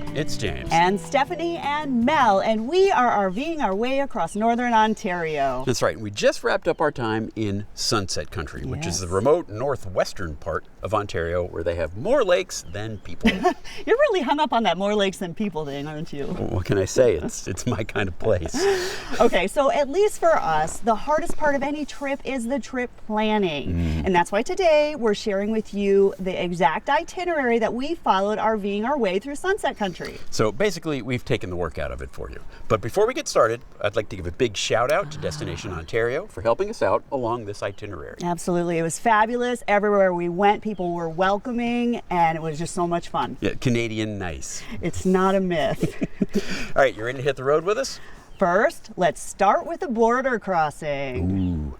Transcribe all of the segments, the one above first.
everyone. It's James. And Stephanie and Mel, and we are RVing our way across northern Ontario. That's right. We just wrapped up our time in Sunset Country, which is the remote northwestern part of Ontario where they have more lakes than people. You're really hung up on that more lakes than people thing, aren't you? Well, what can I say? It's my kind of place. Okay, so at least for us, the hardest part of any trip is the trip planning. And that's why today we're sharing with you the exact itinerary that we followed RVing our way through Sunset Country. So basically, we've taken the work out of it for you. But before we get started, I'd like to give a big shout out to Destination Ontario for helping us out along this itinerary. Absolutely. It was fabulous. Everywhere we went, people were welcoming, and it was just so much fun. Yeah, Canadian nice. It's not a myth. All right, you ready to hit the road with us? First, let's start with the border crossing. Ooh.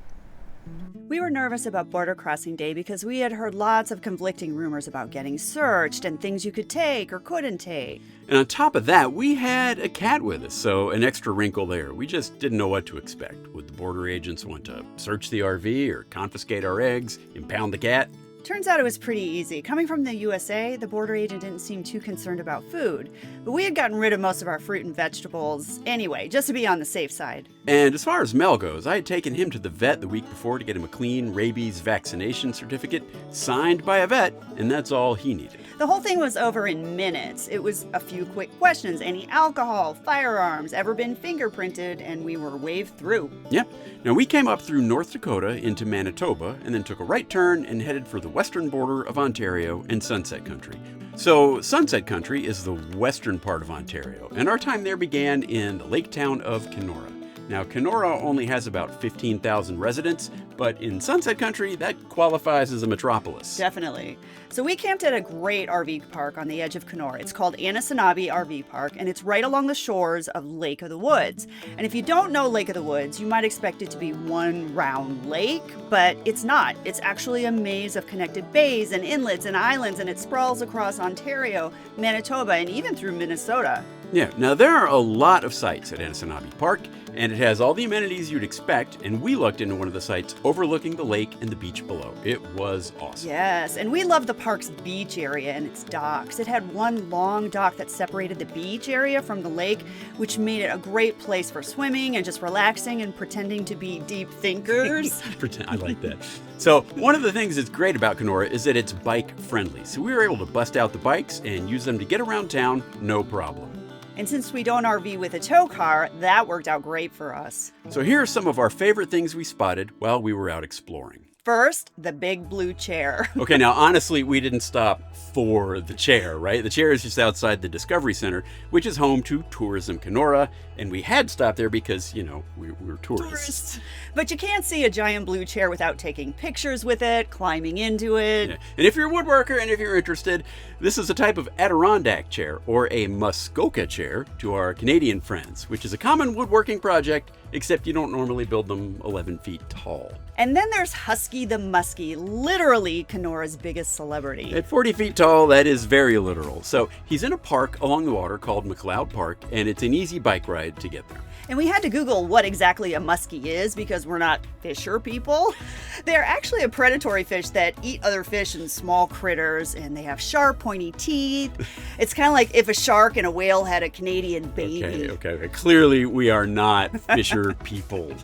We were nervous about border crossing day because we had heard lots of conflicting rumors about getting searched and things you could take or couldn't take. And on top of that, we had a cat with us, so an extra wrinkle there. We just didn't know what to expect. Would the border agents want to search the RV or confiscate our eggs, impound the cat? Turns out it was pretty easy. Coming from the USA, the border agent didn't seem too concerned about food. But we had gotten rid of most of our fruit and vegetables anyway, just to be on the safe side. And as far as Mel goes, I had taken him to the vet the week before to get him a clean rabies vaccination certificate signed by a vet, and that's all he needed. The whole thing was over in minutes. It was a few quick questions. Any alcohol, firearms, ever been fingerprinted, and we were waved through. Yep. Now we came up through North Dakota into Manitoba and then took a right turn and headed for the western border of Ontario and Sunset Country. So Sunset Country is the western part of Ontario, and our time there began in the lake town of Kenora. Now, Kenora only has about 15,000 residents, but in Sunset Country, that qualifies as a metropolis. Definitely. So we camped at a great RV park on the edge of Kenora. It's called Anishinaabe RV Park, and it's right along the shores of Lake of the Woods. And if you don't know Lake of the Woods, you might expect it to be one round lake, but it's not. It's actually a maze of connected bays and inlets and islands, and it sprawls across Ontario, Manitoba, and even through Minnesota. Yeah, now there are a lot of sites at Anishinaabe Park, and it has all the amenities you'd expect, and we looked into one of the sites overlooking the lake and the beach below. It was awesome. Yes, and we loved the park's beach area and its docks. It had one long dock that separated the beach area from the lake, which made it a great place for swimming and just relaxing and pretending to be deep thinkers. I like that. So one of the things that's great about Kenora is that it's bike friendly. So we were able to bust out the bikes and use them to get around town, no problem. And since we don't RV with a tow car, that worked out great for us. So here are some of our favorite things we spotted while we were out exploring. First, the big blue chair. Okay, now honestly, we didn't stop for the chair, right? The chair is just outside the Discovery Center, which is home to Tourism Kenora, and we had stopped there because, you know, we were tourists. But you can't see a giant blue chair without taking pictures with it, climbing into it. Yeah. And if you're a woodworker and if you're interested, this is a type of Adirondack chair, or a Muskoka chair to our Canadian friends, which is a common woodworking project, except you don't normally build them 11 feet tall. And then there's Husky the Muskie, literally Kenora's biggest celebrity. At 40 feet tall, that is very literal. So he's in a park along the water called McLeod Park, and it's an easy bike ride to get there. And we had to Google what exactly a muskie is because we're not fisher people. They're actually a predatory fish that eat other fish and small critters, and they have sharp, pointy teeth. It's kind of like if a shark and a whale had a Canadian baby. Okay. Clearly, we are not fisher people.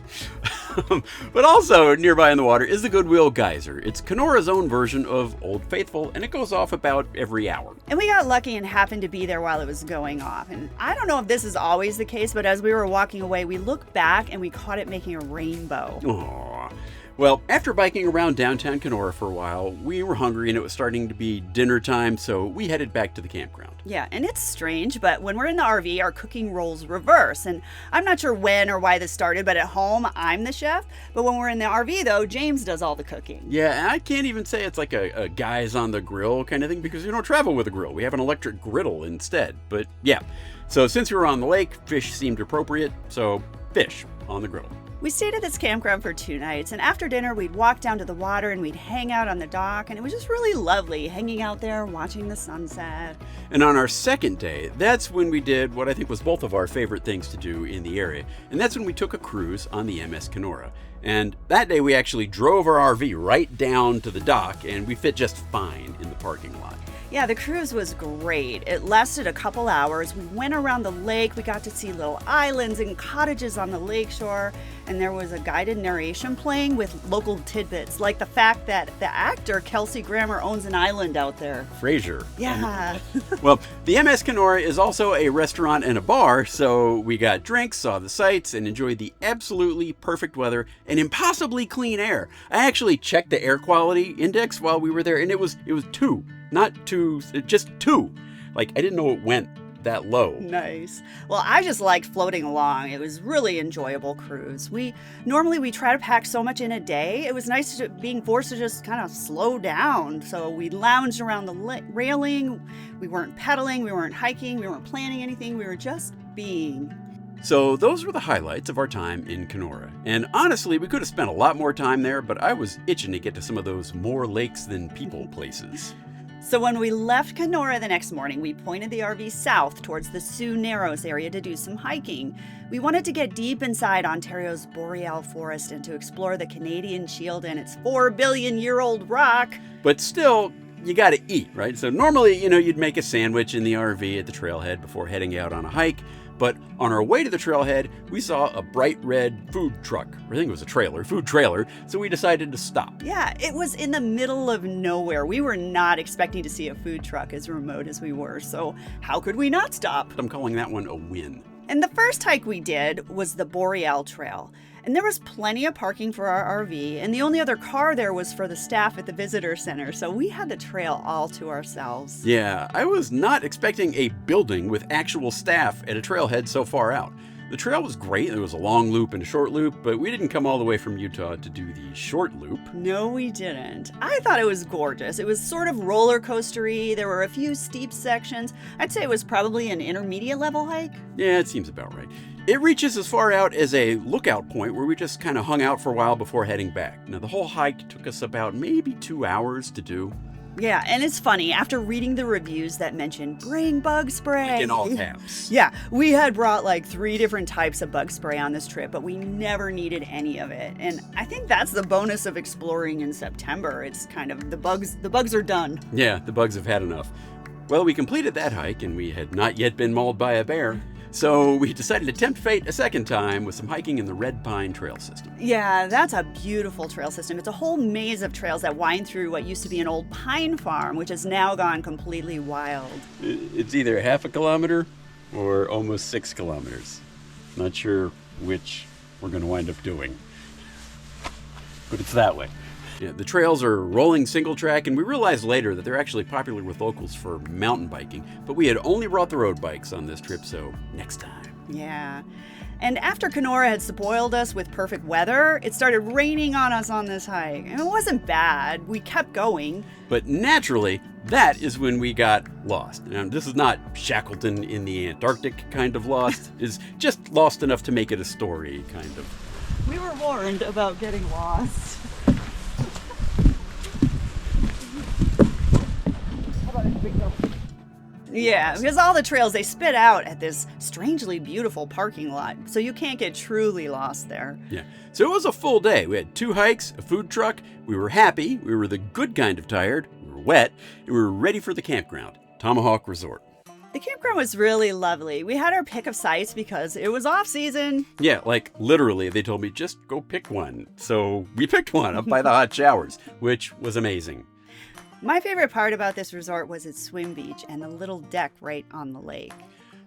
But also nearby in the water is the Goodwill Geyser. It's Kenora's own version of Old Faithful, and it goes off about every hour. And we got lucky and happened to be there while it was going off. And I don't know if this is always the case, but as we were walking away, we looked back and we caught it making a rainbow. Aww. Well, after biking around downtown Kenora for a while, we were hungry and it was starting to be dinner time, so we headed back to the campground. Yeah, and it's strange, but when we're in the RV, our cooking roles reverse. And I'm not sure when or why this started, but at home, I'm the chef. But when we're in the RV, though, James does all the cooking. Yeah, and I can't even say it's like a guys on the grill kind of thing because we don't travel with a grill. We have an electric griddle instead. But yeah, so since we were on the lake, fish seemed appropriate, so fish on the grill. We stayed at this campground for 2 nights, and after dinner, we'd walk down to the water and we'd hang out on the dock, and it was just really lovely hanging out there watching the sunset. And on our second day, that's when we did what I think was both of our favorite things to do in the area, and that's when we took a cruise on the MS Kenora. And that day we actually drove our RV right down to the dock, and we fit just fine in the parking lot. Yeah, the cruise was great. It lasted a couple hours. We went around the lake. We got to see little islands and cottages on the lakeshore. And there was a guided narration playing with local tidbits, like the fact that the actor Kelsey Grammer owns an island out there. Frasier. Yeah. Well, the MS Kenora is also a restaurant and a bar, so we got drinks, saw the sights, and enjoyed the absolutely perfect weather and impossibly clean air. I actually checked the air quality index while we were there, and it was 2. Not 2, just 2. Like, I didn't know it went that low. Nice. Well, I just liked floating along. It was really enjoyable cruise. Normally we try to pack so much in a day. It was nice being forced to just kind of slow down. So we lounged around the railing. We weren't pedaling, we weren't hiking, we weren't planning anything. We were just being. So those were the highlights of our time in Kenora. And honestly, we could have spent a lot more time there, but I was itching to get to some of those more lakes than people places. So when we left Kenora the next morning, we pointed the RV south towards the Sioux Narrows area to do some hiking. We wanted to get deep inside Ontario's boreal forest and to explore the Canadian Shield and its 4-billion-year-old rock. But still, you gotta eat, right? So normally, you'd make a sandwich in the RV at the trailhead before heading out on a hike. But on our way to the trailhead, we saw a bright red food truck. I think it was a food trailer, so we decided to stop. Yeah, it was in the middle of nowhere. We were not expecting to see a food truck as remote as we were, so how could we not stop? I'm calling that one a win. And the first hike we did was the Boreal Trail. And there was plenty of parking for our RV, and the only other car there was for the staff at the visitor center, so we had the trail all to ourselves. Yeah, I was not expecting a building with actual staff at a trailhead so far out. The trail was great. There was a long loop and a short loop, but we didn't come all the way from Utah to do the short loop. No, we didn't. I thought it was gorgeous. It was sort of roller coastery. There were a few steep sections. I'd say it was probably an intermediate level hike. Yeah, it seems about right. It reaches as far out as a lookout point where we just kind of hung out for a while before heading back. Now, the whole hike took us about maybe 2 hours to do. Yeah, and it's funny, after reading the reviews that mentioned bring bug spray. Like in all caps. Yeah, we had brought like 3 different types of bug spray on this trip, but we never needed any of it. And I think that's the bonus of exploring in September. It's kind of the bugs are done. Yeah, the bugs have had enough. Well, we completed that hike and we had not yet been mauled by a bear. So we decided to tempt fate a second time with some hiking in the Red Pine Trail system. Yeah, that's a beautiful trail system. It's a whole maze of trails that wind through what used to be an old pine farm, which has now gone completely wild. It's either half a kilometer or almost 6 kilometers. Not sure which we're going to wind up doing. But it's that way. Yeah, the trails are rolling single track, and we realized later that they're actually popular with locals for mountain biking, but we had only brought the road bikes on this trip, so next time. Yeah. And after Kenora had spoiled us with perfect weather, it started raining on us on this hike. And it wasn't bad. We kept going. But naturally, that is when we got lost. Now, this is not Shackleton in the Antarctic kind of lost. It's just lost enough to make it a story, kind of. We were warned about getting lost. Yeah, because all the trails, they spit out at this strangely beautiful parking lot, so you can't get truly lost there. Yeah, so it was a full day. We had 2 hikes, a food truck, we were happy, we were the good kind of tired, we were wet, and we were ready for the campground, Tomahawk Resort. The campground was really lovely. We had our pick of sites because it was off season. Yeah, like literally, they told me just go pick one. So we picked one up by the hot showers, which was amazing. My favorite part about this resort was its swim beach and the little deck right on the lake.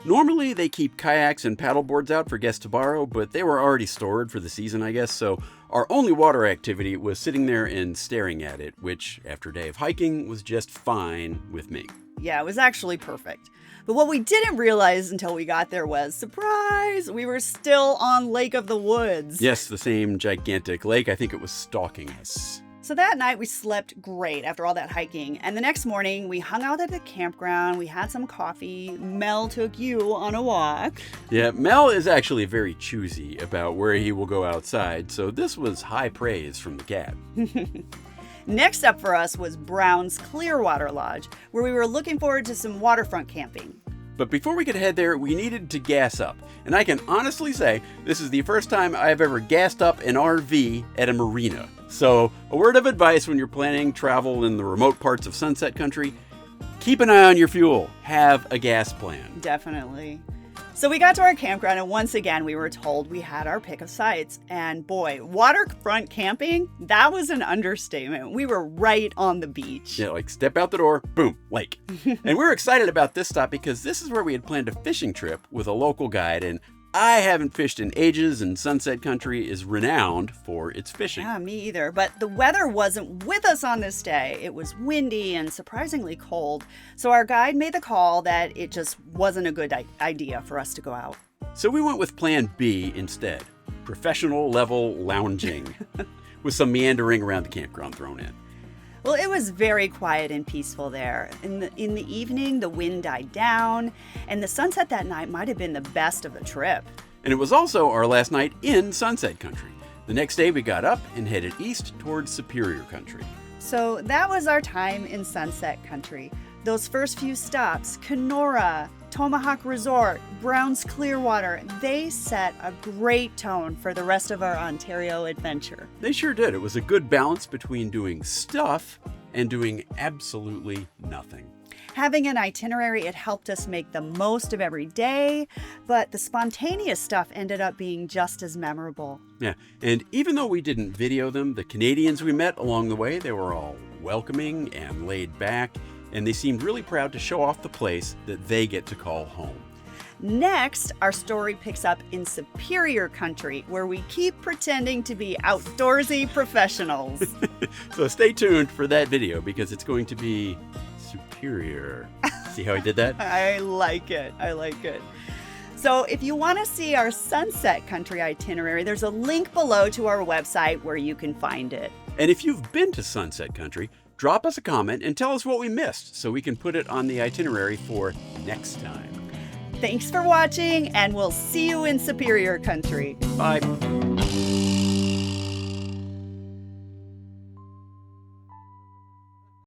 Normally, they keep kayaks and paddleboards out for guests to borrow, but they were already stored for the season, I guess, so our only water activity was sitting there and staring at it, which, after a day of hiking, was just fine with me. Yeah, it was actually perfect. But what we didn't realize until we got there was, surprise, we were still on Lake of the Woods. Yes, the same gigantic lake. I think it was stalking us. So that night we slept great after all that hiking. And the next morning we hung out at the campground. We had some coffee. Mel took you on a walk. Yeah, Mel is actually very choosy about where he will go outside. So this was high praise from the cat. Next up for us was Brown's Clearwater Lodge, where we were looking forward to some waterfront camping. But before we could head there, we needed to gas up. And I can honestly say this is the first time I've ever gassed up an RV at a marina. So a word of advice when you're planning travel in the remote parts of Sunset Country, keep an eye on your fuel. Have a gas plan. Definitely. So we got to our campground, and once again, we were told we had our pick of sites. And boy, waterfront camping, that was an understatement. We were right on the beach. Yeah, like step out the door, boom, lake. And we were excited about this stop because this is where we had planned a fishing trip with a local guide. And I haven't fished in ages, and Sunset Country is renowned for its fishing. Yeah, me either. But the weather wasn't with us on this day. It was windy and surprisingly cold. So our guide made the call that it just wasn't a good idea for us to go out. So we went with Plan B instead. Professional level lounging with some meandering around the campground thrown in. Well, it was very quiet and peaceful there. In the evening, the wind died down, and the sunset that night might have been the best of the trip. And it was also our last night in Sunset Country. The next day we got up and headed east towards Superior Country. So that was our time in Sunset Country. Those first few stops, Kenora, Tomahawk Resort, Browns Clearwater, they set a great tone for the rest of our Ontario adventure. They sure did. It was a good balance between doing stuff and doing absolutely nothing. Having an itinerary, it helped us make the most of every day, but the spontaneous stuff ended up being just as memorable. Yeah, and even though we didn't video them, the Canadians we met along the way, they were all welcoming and laid back, and they seemed really proud to show off the place that they get to call home. Next, our story picks up in Superior Country, where we keep pretending to be outdoorsy professionals. So stay tuned for that video because it's going to be superior. See how I did that? I like it. I like it. So if you want to see our Sunset Country itinerary, there's a link below to our website where you can find it. And if you've been to Sunset Country, drop us a comment and tell us what we missed so we can put it on the itinerary for next time. Thanks for watching, and we'll see you in Superior Country. Bye.